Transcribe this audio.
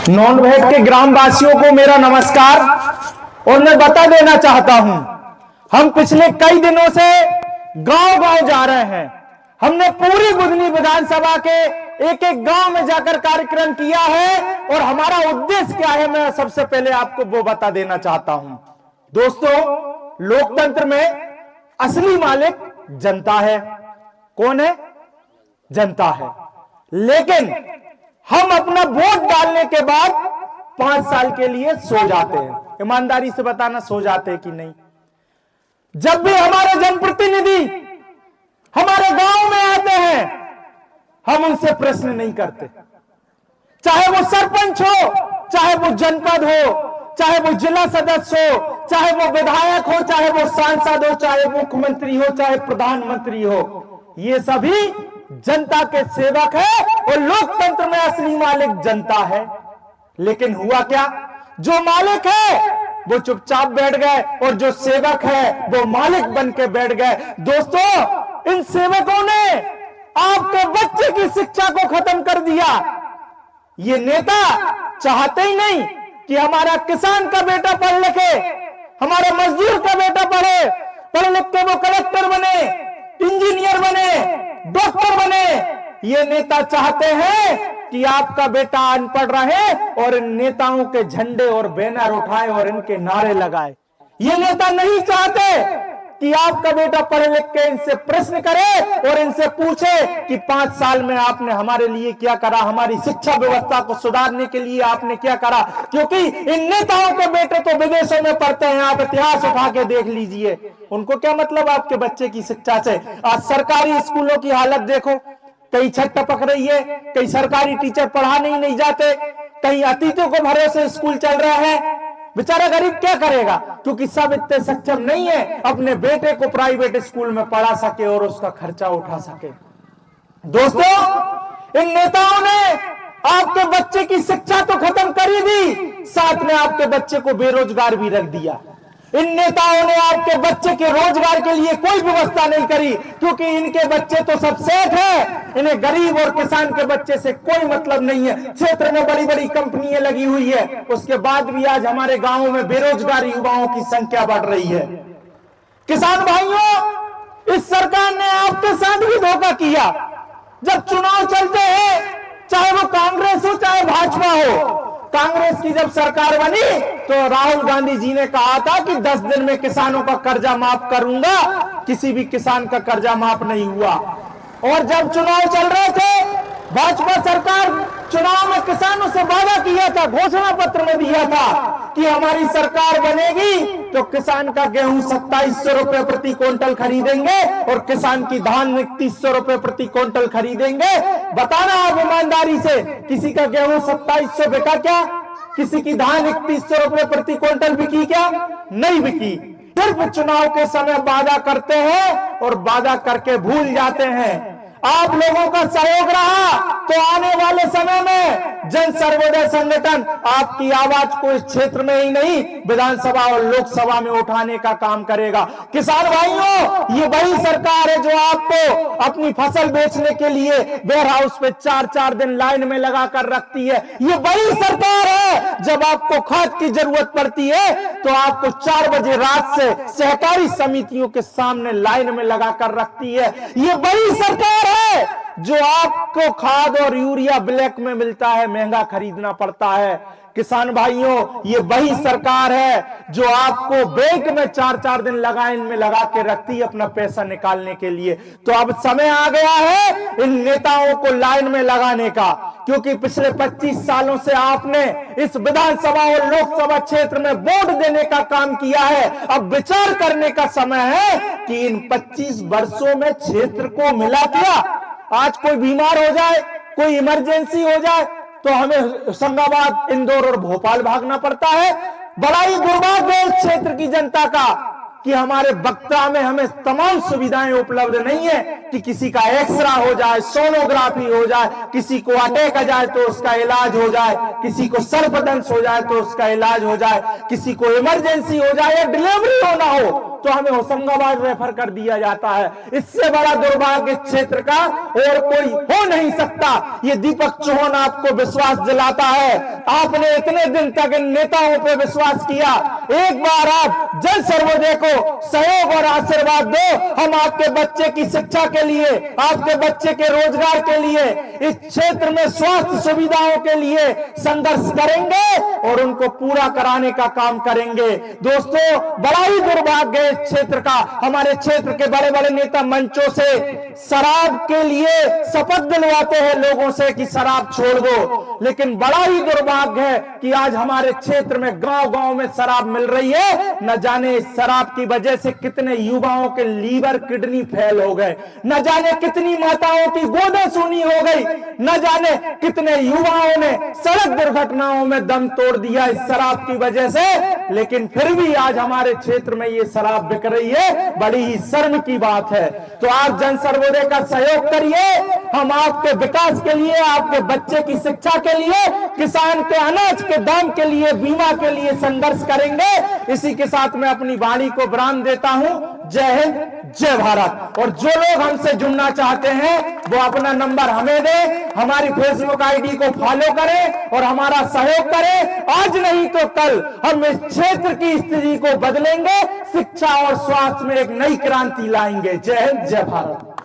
नौनभेट के ग्राम वासियों को मेरा नमस्कार। और मैं बता देना चाहता हूं, हम पिछले कई दिनों से गांव गांव जा रहे हैं। हमने पूरी बुधनी विधानसभा के एक एक गांव में जाकर कार्यक्रम किया है और हमारा उद्देश्य क्या है, मैं सबसे पहले आपको वो बता देना चाहता हूं। दोस्तों, लोकतंत्र में असली मालिक जनता है। कौन है? जनता है। लेकिन हम अपना वोट डालने के बाद 5 साल के लिए सो जाते हैं। ईमानदारी से बताना, सो जाते हैं कि नहीं? जब भी हमारे जनप्रतिनिधि हमारे गांव में आते हैं, हम उनसे प्रश्न नहीं करते। चाहे वो सरपंच हो, चाहे वो जनपद हो, चाहे वो जिला सदस्य हो, चाहे वो विधायक हो, चाहे वो सांसद हो, चाहे वो मुख्यमंत्री हो, चाहे प्रधानमंत्री हो, ये सभी जनता के सेवक है और लोकतंत्र में असली मालिक जनता है। लेकिन हुआ क्या? जो मालिक है वो चुपचाप बैठ गए और जो सेवक है वो मालिक बन के बैठ गए। दोस्तों, इन सेवकों ने आपके बच्चे की शिक्षा को खत्म कर दिया। ये नेता चाहते ही नहीं कि हमारा किसान का बेटा पढ़ लिखे, हमारा मजदूर का बेटा पढ़ लिख के वो कलेक्टर बने, इंजीनियर बने, डॉक्टर बने। ये नेता चाहते हैं कि आपका बेटा अनपढ़ रहे और इन नेताओं के झंडे और बैनर उठाए और इनके नारे लगाए। ये नेता नहीं चाहते कि आपका बेटा पढ़ लिख के इनसे प्रश्न करे और इनसे पूछे कि 5 साल में आपने हमारे लिए क्या करा, हमारी शिक्षा व्यवस्था को सुधारने के लिए आपने क्या करा। क्योंकि इन नेताओं के बेटे तो विदेशों में पढ़ते हैं, आप इतिहास उठा के देख लीजिए। उनको क्या मतलब आपके बच्चे की शिक्षा से? आज सरकारी स्कूलों की हालत देखो, कहीं छत टपक रही है, कहीं सरकारी टीचर पढ़ाने ही नहीं जाते, कहीं अतिथियों को भरोसे स्कूल चल रहा है। बेचारा गरीब क्या करेगा? क्योंकि सब इतने सक्षम नहीं है अपने बेटे को प्राइवेट स्कूल में पढ़ा सके और उसका खर्चा उठा सके। दोस्तों, इन नेताओं ने आपके बच्चे की शिक्षा तो खत्म कर ही दी, साथ में आपके बच्चे को बेरोजगार भी रख दिया। इन नेताओं ने आपके बच्चे के रोजगार के लिए कोई व्यवस्था नहीं करी, क्योंकि इनके बच्चे तो सब सेठ है, इन्हें गरीब और किसान के बच्चे से कोई मतलब नहीं है। क्षेत्र में बड़ी बड़ी कंपनियां लगी हुई है, उसके बाद भी आज हमारे गांवों में बेरोजगार युवाओं की संख्या बढ़ रही है। किसान भाइयों, इस सरकार ने आपके साथ भी धोखा किया। जब चुनाव चलते हैं, चाहे वो कांग्रेस हो चाहे भाजपा हो, कांग्रेस की जब सरकार बनी तो राहुल गांधी जी ने कहा था कि 10 दिन में किसानों का कर्जा माफ करूंगा। किसी भी किसान का कर्जा माफ नहीं हुआ। और जब चुनाव चल रहे थे, भाजपा सरकार चुनाव में किसानों से वादा किया था, घोषणा पत्र में दिया था कि हमारी सरकार बनेगी तो किसान का गेहूं 2700 रुपए प्रति क्विंटल खरीदेंगे और किसान की धान 3100 रुपए प्रति क्विंटल खरीदेंगे। बताना आप ईमानदारी से, किसी का गेहूं 2700 बिका क्या? किसी की धान 3100 रुपए प्रति क्विंटल बिकी क्या? नहीं बिकी। सिर्फ चुनाव के समय वादा करते हैं और वादा करके भूल जाते हैं। आप लोगों का सहयोग रहा तो आने वाले समय में जन सर्वोदय संगठन आपकी आवाज को इस क्षेत्र में ही नहीं, विधानसभा और लोकसभा में उठाने का काम करेगा। किसान भाइयों, ये वही सरकार है जो आपको अपनी फसल बेचने के लिए वेयर हाउस पे 4-4 दिन लाइन में लगा कर रखती है। ये वही सरकार है जब आपको खाद की जरूरत पड़ती है तो आपको 4 बजे रात से सहकारी समितियों के सामने लाइन में लगा कर रखती है। ये वही सरकार है जो आपको खाद और यूरिया ब्लैक में मिलता है, महंगा खरीदना पड़ता है। किसान भाइयों, ये वही सरकार है जो आपको बैंक में 4-4 दिन लाइन में लगा के रखती है अपना पैसा निकालने के लिए। तो अब समय आ गया है इन नेताओं को लाइन में लगाने का, क्योंकि पिछले 25 सालों से आपने इस विधानसभा और लोकसभा क्षेत्र में वोट देने का काम किया है। अब विचार करने का समय है कि इन 25 वर्षों में क्षेत्र को मिला क्या? आज कोई बीमार हो जाए, कोई इमरजेंसी हो जाए तो हमें होशंगाबाद, इंदौर और भोपाल भागना पड़ता है। बड़ा ही दुर्भाग्य है इस क्षेत्र की जनता का कि हमारे बक्ता में हमें तमाम सुविधाएं उपलब्ध नहीं है कि किसी का एक्सरा हो जाए, सोनोग्राफी हो जाए, किसी को अटैक आ जाए तो उसका इलाज हो जाए, किसी को सर्पदंश हो जाए तो उसका इलाज हो जाए, किसी को इमरजेंसी हो जाए या डिलीवरी होना हो तो हमें होशंगाबाद रेफर कर दिया जाता है। इससे बड़ा दुर्भाग्य क्षेत्र का और कोई हो नहीं सकता। ये दीपक चौहान आपको विश्वास दिलाता है। आपने इतने दिन तक इन नेताओं पर विश्वास किया, एक बार आप जन सर्वोदय को सहयोग और आशीर्वाद दो। हम आपके बच्चे की शिक्षा के लिए, आपके बच्चे के रोजगार के लिए, इस क्षेत्र में स्वास्थ्य सुविधाओं के लिए संघर्ष करेंगे और उनको पूरा कराने का काम करेंगे। दोस्तों, बड़ा ही दुर्भाग्य है इस क्षेत्र का। हमारे क्षेत्र के बड़े बड़े नेता मंचों से शराब के लिए शपथ दिलवाते हैं लोगों से कि शराब छोड़ दो, लेकिन बड़ा ही दुर्भाग्य है कि आज हमारे क्षेत्र में गांव-गांव में शराब मिल रही है। न जाने इस शराब की वजह से कितने युवाओं के लीवर किडनी फेल हो गए, न जाने कितनी माताओं की गोदें सूनी हो गई, न जाने कितने युवाओं ने सड़क दुर्घटनाओं में दम तोड़ दिया इस शराब की वजह से। लेकिन फिर भी आज हमारे क्षेत्र में ये शराब बिक रही है, बड़ी ही शर्म की बात है। तो आप जन सर्वोदय का सहयोग करिए। हम आपके विकास के लिए, आपके बच्चे की शिक्षा के लिए, किसान के अनाज के दाम के लिए, बीमा के लिए संघर्ष करेंगे। इसी के साथ मैं अपनी वाणी को विराम देता हूं। जय हिंद, जय भारत। और जो लोग हमसे जुड़ना चाहते हैं वो अपना नंबर हमें दें, हमारी फेसबुक आईडी को फॉलो करें और हमारा सहयोग करें। आज नहीं तो कल हम इस क्षेत्र की स्थिति को बदलेंगे, शिक्षा और स्वास्थ्य में एक नई क्रांति लाएंगे। जय हिंद, जय भारत।